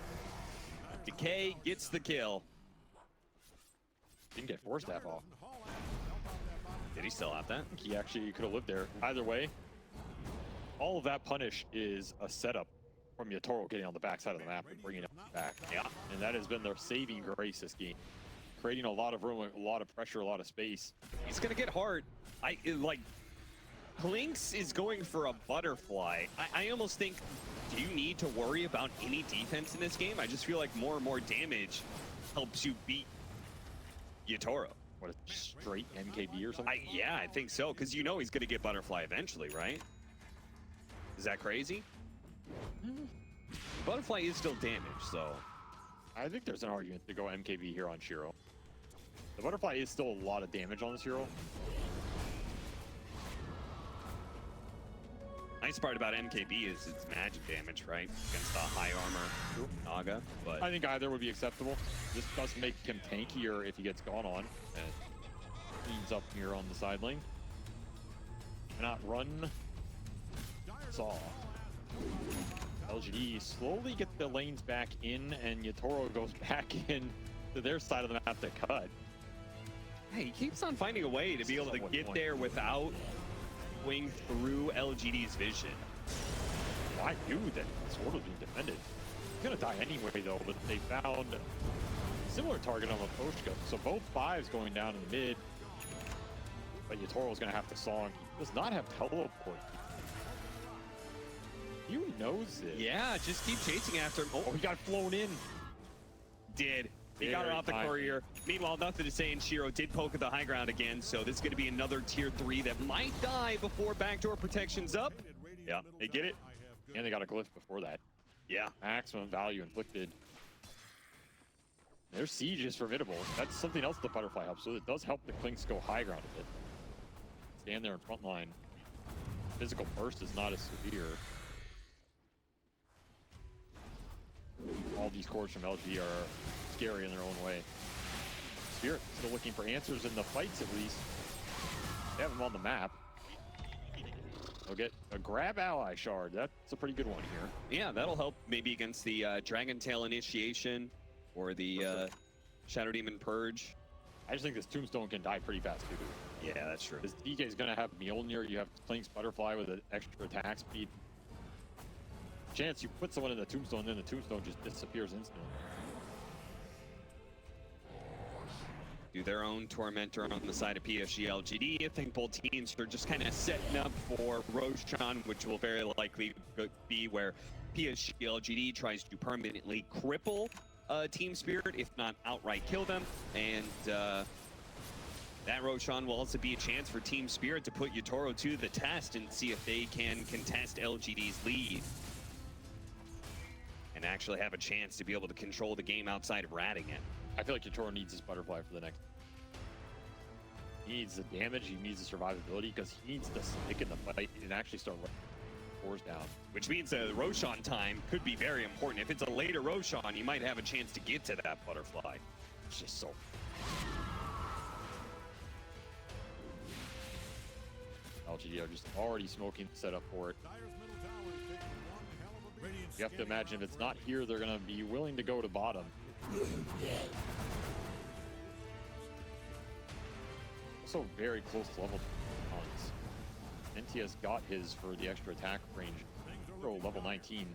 Decay gets the kill. Didn't get Force Staff off. Did he still have that? I think he actually could have lived there. Either way, all of that punish is a setup from Yatoro getting on the backside of the map and bringing it back. Yeah. And that has been their saving grace this game. Creating a lot of room, a lot of pressure, a lot of space. He's going to get hard. Clinks is going for a butterfly. I almost think, do you need to worry about any defense in this game? I just feel like more and more damage helps you beat Yatoro. What, a straight MKB or something? Yeah, I think so, because you know he's going to get butterfly eventually, right? Is that crazy? Butterfly is still damaged, so... I think there's an argument to go MKB here on Shiro. The butterfly is still a lot of damage on this hero. Nice part about MKB is its magic damage, right? Against the high armor Naga, but... I think either would be acceptable. This does make him tankier if he gets gone on. And cleans up here on the side lane. Cannot run. Saw. LGD slowly get the lanes back in, and Yatoro goes back in to their side of the map to cut. Hey, he keeps on finding a way to be able to get there without going through LGD's vision. I knew that Sword was being defended. He's gonna die anyway though, but they found a similar target on Latoshka. So both fives going down in the mid. But Yatoro's gonna have to song. He does not have teleport. You knows it. Yeah, just keep chasing after him. Oh, he got flown in. Did. He got it off the courier. Meanwhile, nothing to say, and Shiro did poke at the high ground again, so this is going to be another tier 3 that might die before backdoor protection's up. Yeah, they get it. And they got a glyph before that. Yeah. Maximum value inflicted. Their siege is formidable. That's something else the butterfly helps. So it does help the Clinks go high ground a bit. Stand there in front line. Physical burst is not as severe. All these cores from LG are scary in their own way. Spirit still looking for answers in the fights at least. They have them on the map. They'll get a grab ally shard. That's a pretty good one here. Yeah, that'll help maybe against the Dragon Tail initiation or the Shadow Demon Purge. I just think this Tombstone can die pretty fast too. Yeah, that's true. This DK is going to have Mjolnir. You have Clinks Butterfly with an extra attack speed. Chance you put someone in the Tombstone, then the Tombstone just disappears instantly. Do their own Tormentor on the side of PSG.LGD. I think both teams are just kind of setting up for Roshan, which will very likely be where PSG.LGD tries to permanently cripple Team Spirit, if not outright kill them. And that Roshan will also be a chance for Team Spirit to put Yatoro to the test and see if they can contest LGD's lead. And actually have a chance to be able to control the game outside of ratting it. I feel like Yatoro needs his butterfly for the next. He needs the damage, he needs the survivability, because he needs to stick in the fight and actually start cores down. Which means the Roshan time could be very important. If it's a later Roshan, you might have a chance to get to that butterfly. It's just so... LGD are just already smoking the setup for it. You have to imagine if it's not here, they're going to be willing to go to bottom. Also very close to level tons. NTS got his for the extra attack range. Pro level 19.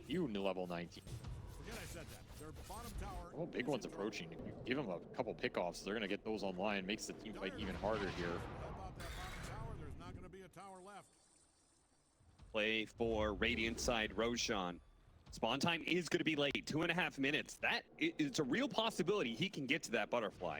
You level 19. Oh, big one's approaching. If you give them a couple pickoffs, they're going to get those online. Makes the team fight even harder here. Play for Radiant side Roshan. Spawn time is going to be late, 2.5 minutes. It's a real possibility he can get to that butterfly.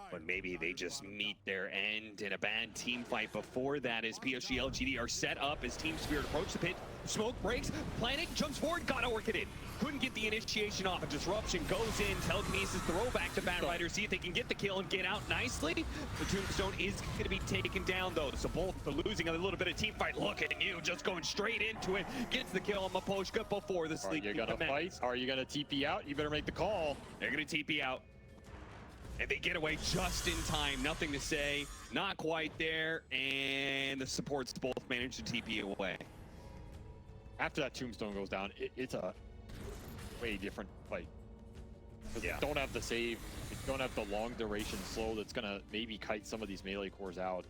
But maybe they just meet their end in a bad team fight before that as PSG.LGD are set up as Team Spirit approach the pit. Smoke breaks, Planet jumps forward, gotta work it in. Couldn't get the the initiation off. A disruption goes in, telekinesis, throw back to Batrider, see if they can get the kill and get out nicely. The Tombstone is going to be taken down though, so both are losing a little bit of team fight. Look at you, just going straight into it. Gets the kill on Miposhka before the sleep. Are you gonna fight? Are you gonna TP out? You better make the call. They're gonna TP out. And they get away just in time. Nothing to say. Not quite there. And the supports both manage to TP away. After that Tombstone goes down, it's a way different fight. Yeah. They don't have the save. They don't have the long duration slow that's gonna maybe kite some of these melee cores out.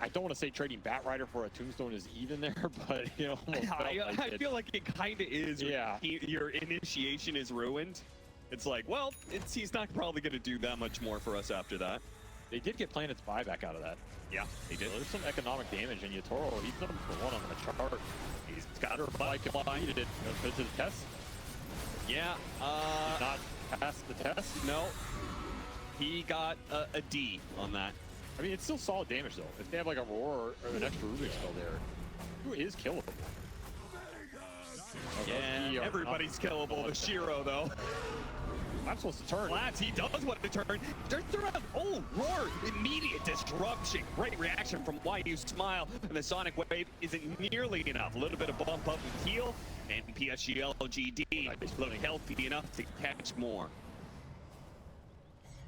I don't want to say trading Batrider for a Tombstone is even there, but you know, I feel like it kind of is. Yeah. Your initiation is ruined. It's like, well, he's not probably going to do that much more for us after that. They did get Planet's buyback out of that. Yeah, they did. So there's some economic damage, and Yatoro, he's number 1 on the chart. He's got her Like completed it. Go to the test. Yeah. Did not pass the test. No. He got a D on that. I mean, it's still solid damage though. If they have like a roar or an extra Rubik spell there, who is killable? Yeah, everybody's killable. The Shiro though. I'm supposed to turn. Labs, he does want to turn. Turns around. Oh, roar! Immediate disruption. Great reaction from YU Smile, and the Sonic Wave isn't nearly enough. A little bit of bump up and heal, and PSG.LGD look healthy enough to catch more.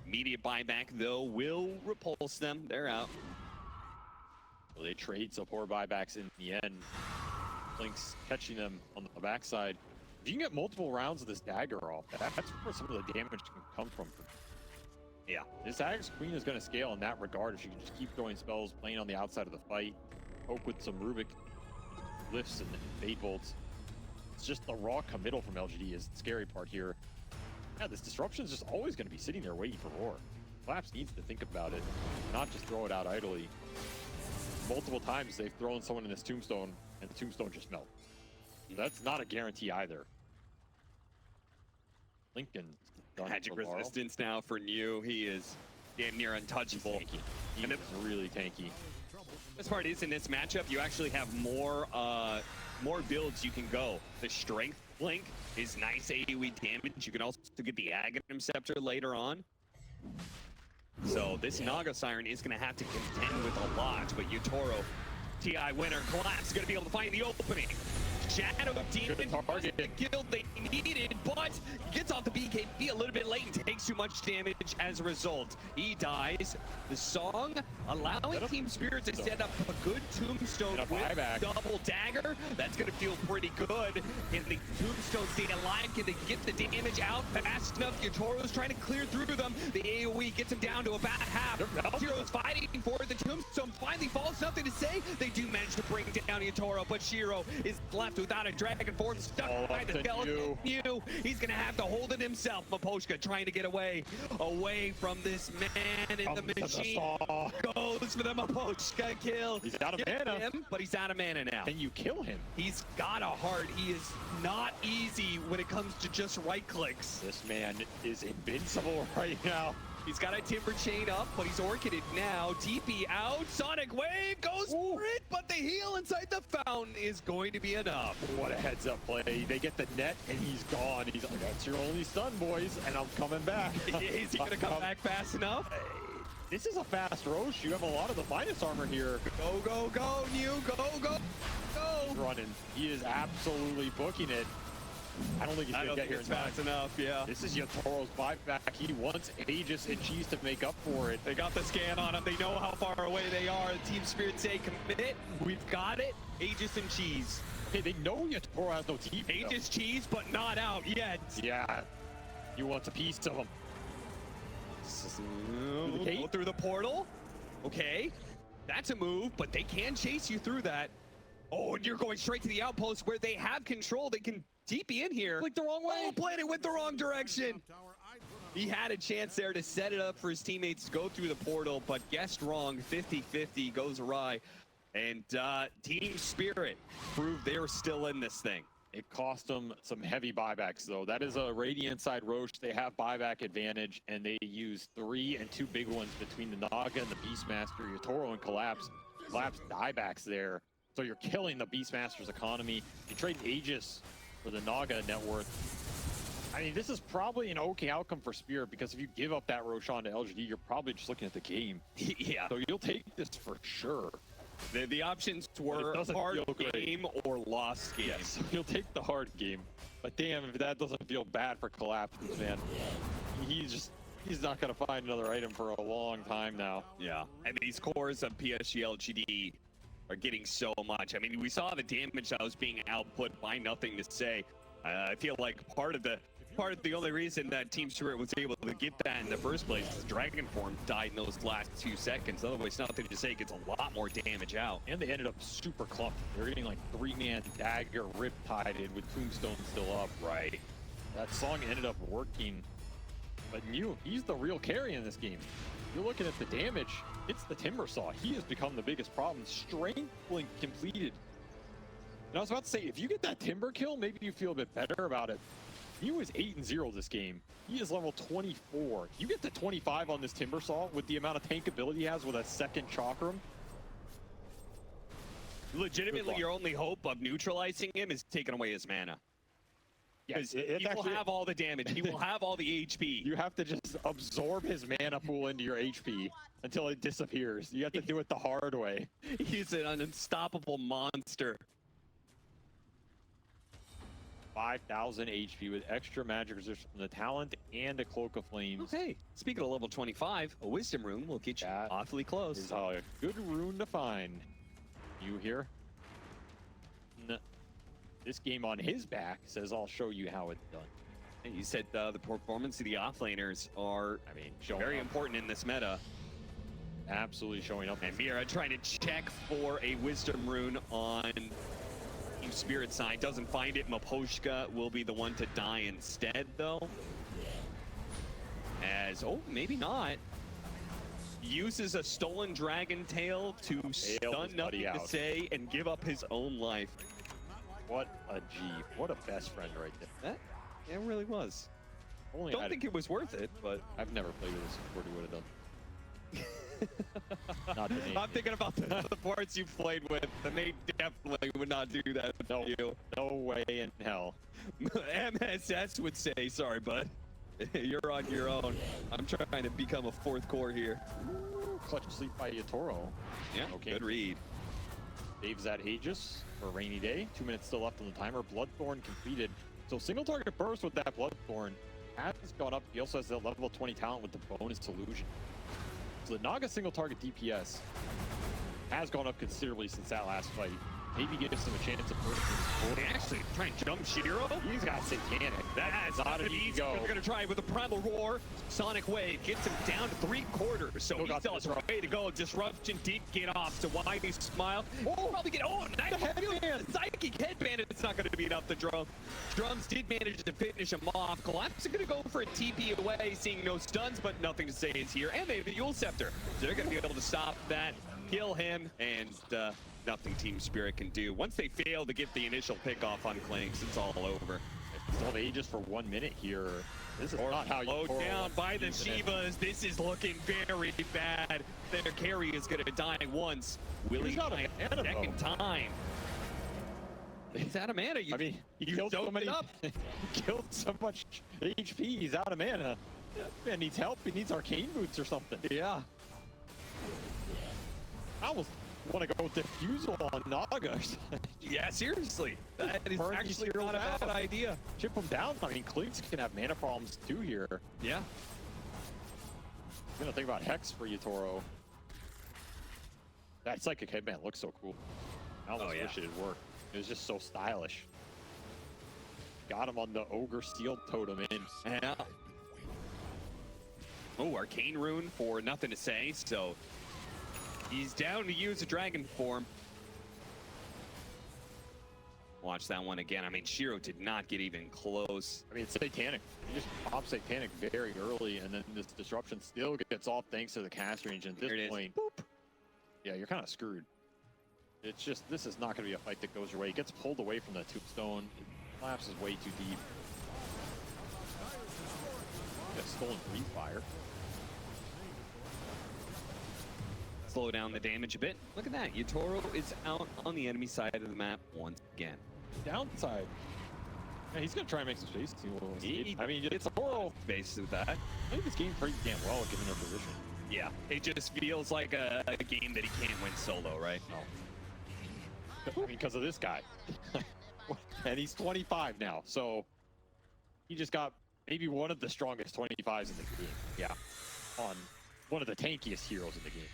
Immediate buyback though will repulse them. They're out. So they trade support buybacks in the end. Link's catching them on the backside. If you can get multiple rounds of this dagger off, that's where some of the damage can come from. Yeah. This Dagger's Queen is going to scale in that regard if she can just keep throwing spells, playing on the outside of the fight, poke with some Rubik lifts and Fate Bolts. It's just the raw committal from LGD is the scary part here. Yeah, this disruption is just always going to be sitting there waiting for Roar. Collapse needs to think about it, not just throw it out idly. Multiple times they've thrown someone in this Tombstone, and the Tombstone just melt. That's not a guarantee either. Lincoln. Magic resistance now for New. He is damn near untouchable. He is really tanky. This part is in this matchup, you actually have more builds you can go. The Strength Blink is nice AoE damage. You can also get the Aghanim Scepter later on. So this Naga Siren is going to have to contend with a lot, but Yatoro, TI winner, Collapse, going to be able to find the opening. Shadow Demon wasn't the guild they needed, but gets off the BKB a little bit late and takes too much damage as a result. He dies. The song allowing Team Spirit to set up a good Tombstone with double dagger. That's going to feel pretty good. Can the Tombstone stay alive? Can they get the damage out fast enough? Yatoro's trying to clear through them. The AoE gets him down to about half. Shiro's fighting for it. The Tombstone finally falls. Nothing to say. They do manage to bring down Yatoro, but Shiro is left without a dragon form, stuck by the skeleton. He's gonna have to hold it himself. Miposhka trying to get away from this man in the machine. Goes for the Miposhka kill. He's out of mana. But he's out of mana now. Can you kill him? He's got a heart. He is not easy when it comes to just right clicks. This man is invincible right now. He's got a Timber Chain up, but he's orchided now. TP out. Sonic Wave goes for it, but the heal inside the fountain is going to be enough. What a heads up play. They get the net and he's gone. He's like, that's your only stun, boys, and I'm coming back. Is he going to come back fast enough? This is a fast Roche. You have a lot of the finest armor here. Go, go, go, New. Go, go, go. Running. He is absolutely booking it. I don't think he's going to get here fast enough, yeah. This is Yatoro's buyback. He wants Aegis and Cheese to make up for it. They got the scan on him. They know how far away they are. Team Spirit say commit. We've got it. Aegis and Cheese. Okay, they know Yatoro has no teeth. Aegis, Cheese, but not out yet. Yeah. He wants a piece of him. Go through the portal. Okay. That's a move, but they can chase you through that. Oh, and you're going straight to the outpost where they have control. They can TP in here. Like the wrong way. Oh, played it with the wrong direction. He had a chance there to set it up for his teammates to go through the portal, but guessed wrong. 50-50 goes awry. And Team Spirit proved they're still in this thing. It cost them some heavy buybacks, though. That is a Radiant side Roche. They have buyback advantage, and they use 3 and 2 big ones between the Naga and the Beastmaster. Yatoro and Collapse. Collapse diebacks there. So you're killing the Beastmaster's economy. You trade Aegis for the Naga net worth. I mean, this is probably an okay outcome for Spirit because if you give up that Roshan to LGD, you're probably just looking at the game. Yeah. So you'll take this for sure. The options were doesn't hard feel great. game or lost game. Yes, you'll take the hard game. But damn, if that doesn't feel bad for Collapses, man. He's not going to find another item for a long time now. Yeah, and these cores of PSG.LGD are getting so much. I mean, we saw the damage that was being output by Nothing to Say. I feel like part of the only reason that Team Spirit was able to get that in the first place is Dragon Form died in those last 2 seconds. Otherwise, Nothing to Say gets a lot more damage out. And they ended up super clumped. They're getting like 3-man dagger rip-tided with Tombstone still up. Right. That song ended up working. But he's the real carry in this game. You're looking at the damage. It's the Timber Saw. He has become the biggest problem. Strength Blink completed. And I was about to say, if you get that Timber kill, maybe you feel a bit better about it. Mew is 8-0 this game. He is level 24. You get to 25 on this Timber Saw with the amount of tankability he has with a second Chakram. Legitimately, your only hope of neutralizing him is taking away his mana. Because he will have all the damage. He will have all the HP. You have to just absorb his mana pool into your HP until it disappears. You have to do it the hard way. He's an unstoppable monster. 5,000 HP with extra magic resistance from the talent and a Cloak of Flames. Okay, speaking of level 25, a Wisdom Rune will get you That awfully close. Is a good rune to find. You here? This game on his back says, I'll show you how it's done. And you said the performance of the offlaners are, I mean, very important in this meta. Absolutely showing up. And Mira trying to check for a Wisdom Rune on Team Spirit side. Doesn't find it. Maposhka will be the one to die instead, though. As, oh, maybe not. Uses a stolen Dragon Tail to stun Nothing to Say and give up his own life. What a G. What a best friend right there. It really was. Don't think it was worth it, but I've never played with this before. Would have done. Not to me. I'm thinking about the parts you played with, and they definitely would not do that to you. No way in hell. MSS would say, sorry, bud. You're on your own. I'm trying to become a 4th core here. Clutch sleep by Yatoro. Yeah, okay. Good read. Dave's at Aegis for a rainy day. 2 minutes still left on the timer. Bloodthorn completed. So single target burst with that Bloodthorn has gone up. He also has the level 20 talent with the bonus illusion. So the Naga single target DPS has gone up considerably since that last fight. Maybe gives him a chance of burst. They actually try and jump Shiro. He's got Satanic. That's not an easy go. They're going to try with a Primal Roar. Sonic Wave gets him down to 3/4. So he still has a way to go. Disruption did get off. So why he smile? Oh, probably get, nice headband. Psychic headband. It's not going to be enough to drum. Drums did manage to finish him off. Collapse is going to go for a TP away, seeing no stuns, but Nothing to Say is here. And they have the Yule Scepter. So they're going to be able to stop that, kill him, and nothing Team Spirit can do. Once they fail to get the initial pick off on Clanks, it's all over. Still have Aegis for 1 minute here. This is not how you slowed down by the Shivas. This is looking very bad. Their carry is going to die once. Will he die a second time? He's out of mana. I mean, he killed so many. He killed so much HP. He's out of mana. Man needs help. He needs arcane boots or something. Yeah. I almost want to go with Diffusal on Naga. Yeah, seriously. That is actually not a bad idea. Chip him down. I mean, Cleats can have mana problems too here. Yeah. I'm gonna think about Hex for Yatoro. That Psychic Headband looks so cool. I almost wish it had worked. It was just so stylish. Got him on the Ogre Steel Totem in. Yeah. Oh, Arcane Rune for Nothing to Say, so he's down to use a Dragon Form. Watch that one again. I mean, Shiro did not get even close. I mean, it's Satanic. You just pop Satanic very early, and then this Disruption still gets off thanks to the cast range. And at this point, yeah, you're kind of screwed. It's just, this is not going to be a fight that goes your way. He gets pulled away from the Tombstone. Collapse is way too deep. Got stolen Free Fire. Slow down the damage a bit. Look at that. Yatoro is out on the enemy side of the map once again. Downside. Yeah, he's gonna try and make some space. See what we'll see. He I mean, gets it's Toro. base with that. I think this game pretty damn well given their position. Yeah, it just feels like a game that he can't win solo, right? No. I mean, because of this guy. And he's 25 now, so he just got maybe one of the strongest 25s in the game. Yeah, on one of the tankiest heroes in the game,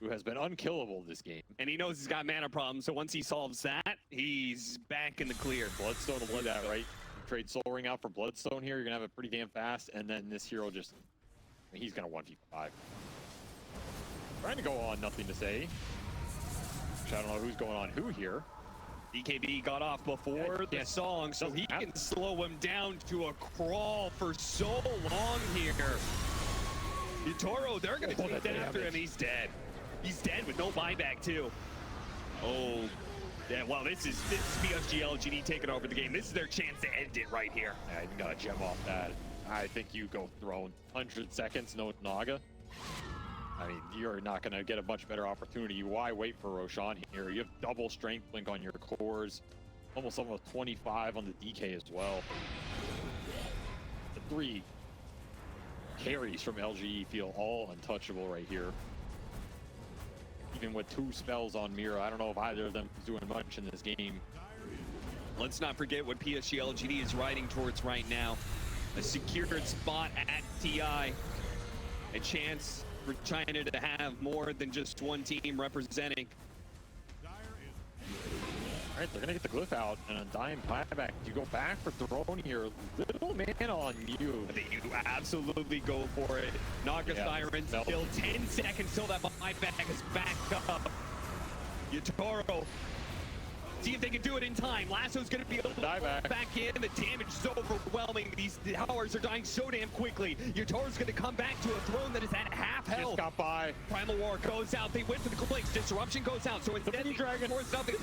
who has been unkillable this game. And he knows he's got mana problems, so once he solves that, he's back in the clear. Bloodstone will do that, right? You trade Soul Ring out for Bloodstone here, you're gonna have it pretty damn fast, and then this hero just, I mean, he's gonna 1v5. Trying to go on Nothing to Say. Which I don't know who's going on who here. DKB got off before the song, so he can slow him down to a crawl for so long here. Yutoro, they're gonna take that after him. He's dead. He's dead with no buyback too. Oh, yeah. Well, this is PSG.LGD taking over the game. This is their chance to end it right here. Yeah, you gotta gem off that. I think you go throne 100 seconds, no Naga. I mean, you're not going to get a much better opportunity. Why wait for Roshan here? You have double strength link on your cores. Almost 25 on the DK as well. The 3 carries from LGE feel all untouchable right here. Even with 2 spells on Mira, I don't know if either of them is doing much in this game. Let's not forget what PSG.LGD is riding towards right now. A secured spot at TI. A chance for China to have more than just one team representing. All right, they're gonna get the glyph out and a dying buyback. You go back for throne here. Little man on you. I think you absolutely go for it. Naga Siren still 10 seconds till that buyback is back up. Yutoro. See if they can do it in time. Lasso's gonna be able to back in. The damage is overwhelming. These towers are dying so damn quickly. Yutoro's gonna come back to a throne that is at half health. Just got by. Primal War goes out. They went for the clinks. Disruption goes out. So instead of dragon force nothing,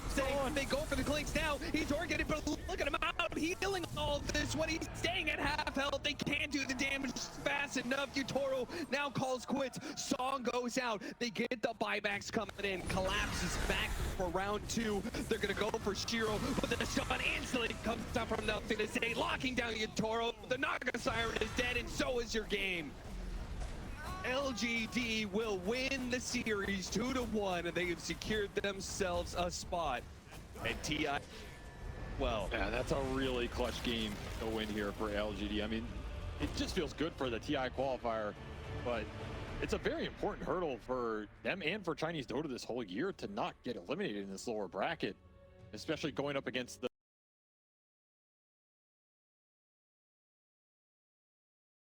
they go for the clinks now. He's organic, but look at him out healing all this when he's staying at half health. They can't do the damage fast enough. Yutoro now calls quits. Song goes out. They get the buybacks coming in. Collapses back for round 2. They're gonna go for Shiro, but the stun instantly comes down from Nothing to Say, locking down Yutoro. The Naga Siren is dead, and so is your game. LGD will win the series 2-1, and they have secured themselves a spot at TI. Well, yeah, that's a really clutch game to win here for LGD. I mean, it just feels good for the TI qualifier, but it's a very important hurdle for them and for Chinese Dota this whole year to not get eliminated in this lower bracket, especially going up against the